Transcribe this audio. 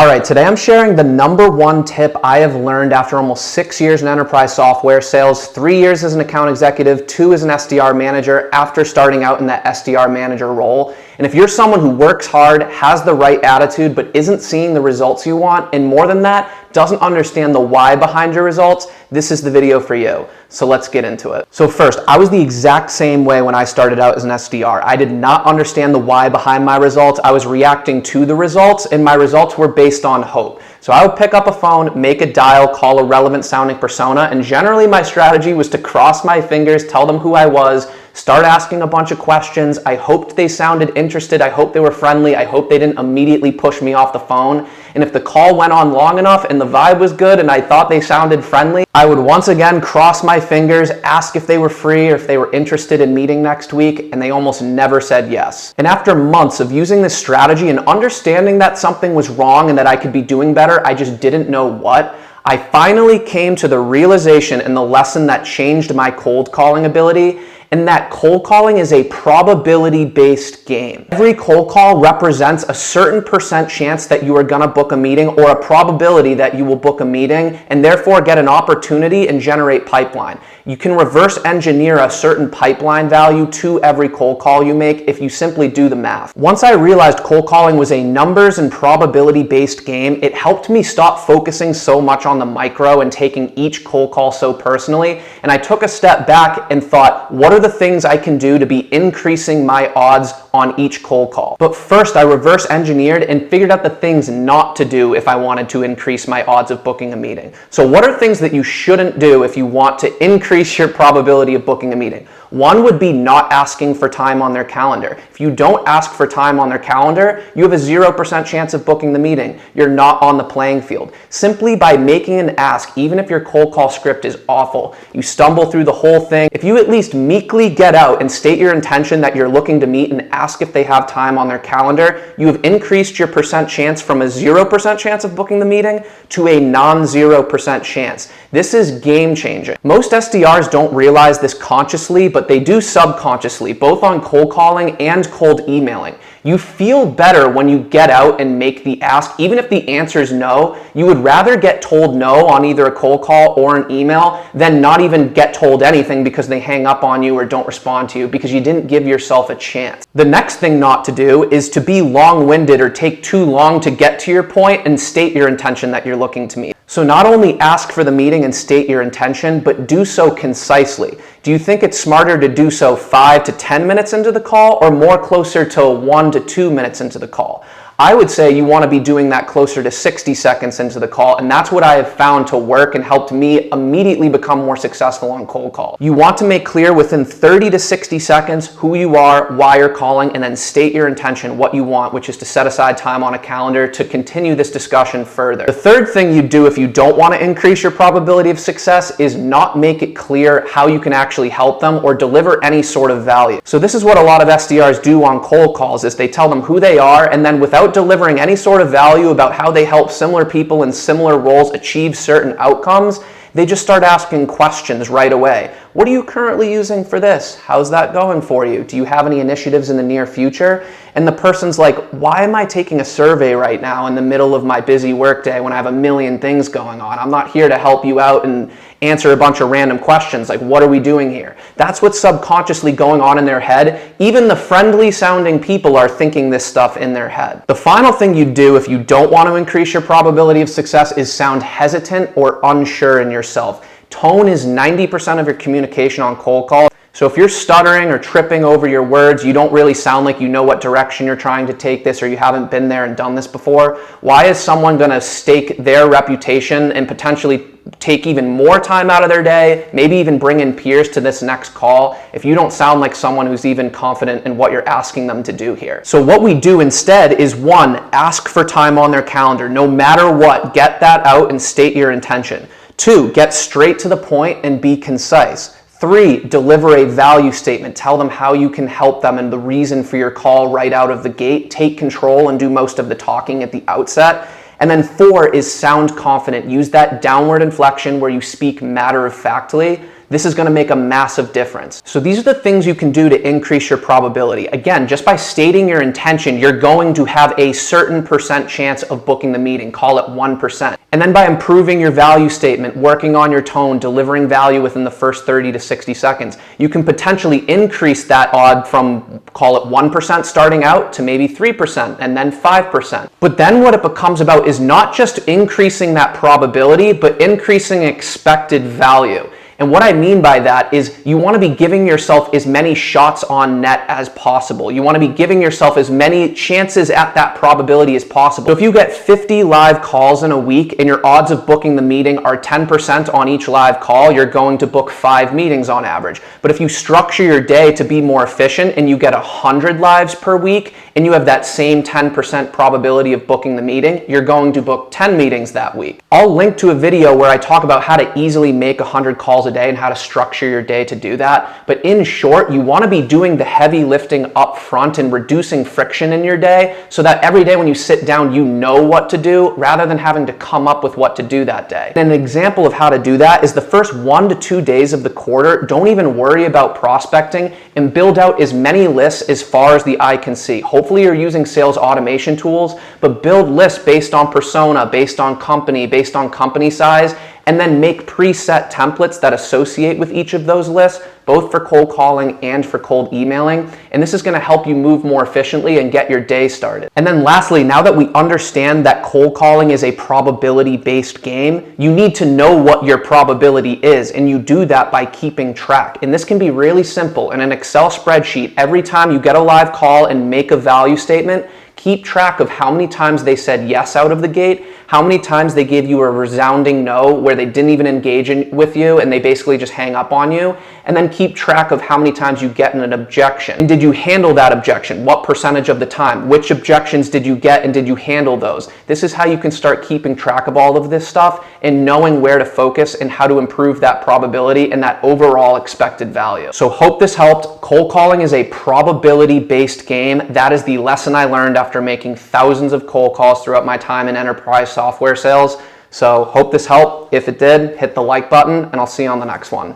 All right, today I'm sharing the #1 tip I have learned after almost 6 years in enterprise software sales, 3 years as an account executive, 2 as an SDR manager after starting out in that SDR manager role. And if you're someone who works hard, has the right attitude, but isn't seeing the results you want, and more than that, doesn't understand the why behind your results, this is the video for you. So let's get into it. So first, I was the exact same way when I started out as an SDR. I did not understand the why behind my results. I was reacting to the results, and my results were based on hope. So I would pick up a phone, make a dial, call a relevant sounding persona, and generally my strategy was to cross my fingers, tell them who I was, start asking a bunch of questions. I hoped they sounded interested. I hoped they were friendly. I hoped they didn't immediately push me off the phone. And if the call went on long enough and the vibe was good and I thought they sounded friendly, I would once again cross my fingers, ask if they were free or if they were interested in meeting next week, and they almost never said yes. And after months of using this strategy and understanding that something was wrong and that I could be doing better, I just didn't know what, I finally came to the realization and the lesson that changed my cold calling ability, and that cold calling is a probability-based game. Every cold call represents a certain % chance that you are gonna book a meeting, or a probability that you will book a meeting and therefore get an opportunity and generate pipeline. You can reverse engineer a certain pipeline value to every cold call you make if you simply do the math. Once I realized cold calling was a numbers and probability-based game, it helped me stop focusing so much on the micro and taking each cold call so personally, and I took a step back and thought, what are the things I can do to be increasing my odds on each cold call? But first, I reverse engineered and figured out the things not to do if I wanted to increase my odds of booking a meeting. So what are things that you shouldn't do if you want to increase your probability of booking a meeting? One would be not asking for time on their calendar. If you don't ask for time on their calendar, you have a 0% chance of booking the meeting. You're not on the playing field. Simply by making an ask, even if your cold call script is awful, you stumble through the whole thing, if you at least meekly get out and state your intention that you're looking to meet and ask if they have time on their calendar, you have increased your % chance from a 0% chance of booking the meeting to a non-0% chance. This is game changing. Most SDRs don't realize this consciously, but they do subconsciously, both on cold calling and cold emailing. You feel better when you get out and make the ask. Even if the answer is no, you would rather get told no on either a cold call or an email than not even get told anything because they hang up on you or don't respond to you because you didn't give yourself a chance. The next thing not to do is to be long-winded or take too long to get to your point and state your intention that you're looking to meet. So not only ask for the meeting and state your intention, but do so concisely. Do you think it's smarter to do so 5 to 10 minutes into the call, or more closer to 1 to 2 minutes into the call? I would say you want to be doing that closer to 60 seconds into the call, and that's what I have found to work and helped me immediately become more successful on cold call. You want to make clear within 30 to 60 seconds who you are, why you're calling, and then state your intention, what you want, which is to set aside time on a calendar to continue this discussion further. The third thing you do if you don't want to increase your probability of success is not make it clear how you can actually help them or deliver any sort of value. So this is what a lot of SDRs do on cold calls, is they tell them who they are, and then without delivering any sort of value about how they help similar people in similar roles achieve certain outcomes, they just start asking questions right away. What are you currently using for this? How's that going for you? Do you have any initiatives in the near future? And the person's like, why am I taking a survey right now in the middle of my busy workday when I have a million things going on? I'm not here to help you out and answer a bunch of random questions like, what are we doing here? That's what's subconsciously going on in their head. Even the friendly sounding people are thinking this stuff in their head. The final thing you do if you don't want to increase your probability of success is sound hesitant or unsure in yourself. Tone is 90% of your communication on cold call. So if you're stuttering or tripping over your words, you don't really sound like you know what direction you're trying to take this, or you haven't been there and done this before, why is someone going to stake their reputation and potentially take even more time out of their day, maybe even bring in peers to this next call, if you don't sound like someone who's even confident in what you're asking them to do here? So what we do instead is, 1, ask for time on their calendar. No matter what, get that out and state your intention. 2, get straight to the point and be concise. 3, deliver a value statement. Tell them how you can help them and the reason for your call right out of the gate. Take control and do most of the talking at the outset. And then 4 is sound confident. Use that downward inflection where you speak matter-of-factly. this is going to make a massive difference. So these are the things you can do to increase your probability. Again, just by stating your intention, you're going to have a certain percent chance of booking the meeting, call it 1%. And then by improving your value statement, working on your tone, delivering value within the first 30 to 60 seconds, you can potentially increase that odd from, call it 1% starting out to maybe 3% and then 5%. But then what it becomes about is not just increasing that probability, but increasing expected value. And what I mean by that is you want to be giving yourself as many shots on net as possible. You want to be giving yourself as many chances at that probability as possible. So if you get 50 live calls in a week and your odds of booking the meeting are 10% on each live call, you're going to book 5 meetings on average. But if you structure your day to be more efficient and you get 100 lives per week and you have that same 10% probability of booking the meeting, you're going to book 10 meetings that week. I'll link to a video where I talk about how to easily make 100 calls a day and how to structure your day to do that. But in short, you want to be doing the heavy lifting up front and reducing friction in your day so that every day when you sit down, you know what to do rather than having to come up with what to do that day. And an example of how to do that is the first 1 to 2 days of the quarter, don't even worry about prospecting and build out as many lists as far as the eye can see. Hopefully you're using sales automation tools, but build lists based on persona, based on company size, and then make preset templates that associate with each of those lists, both for cold calling and for cold emailing. And this is going to help you move more efficiently and get your day started. And then lastly, now that we understand that cold calling is a probability-based game, you need to know what your probability is, and you do that by keeping track. And this can be really simple. In an Excel spreadsheet, every time you get a live call and make a value statement, keep track of how many times they said yes out of the gate, how many times they gave you a resounding no where they didn't even engage with you and they basically just hang up on you, and then keep track of how many times you get an objection. And did you handle that objection? What percentage of the time? Which objections did you get and did you handle those? This is how you can start keeping track of all of this stuff and knowing where to focus and how to improve that probability and that overall expected value. So hope this helped. Cold calling is a probability-based game. That is the lesson I learned after making thousands of cold calls throughout my time in enterprise software sales. So hope this helped. If it did, hit the like button and I'll see you on the next one.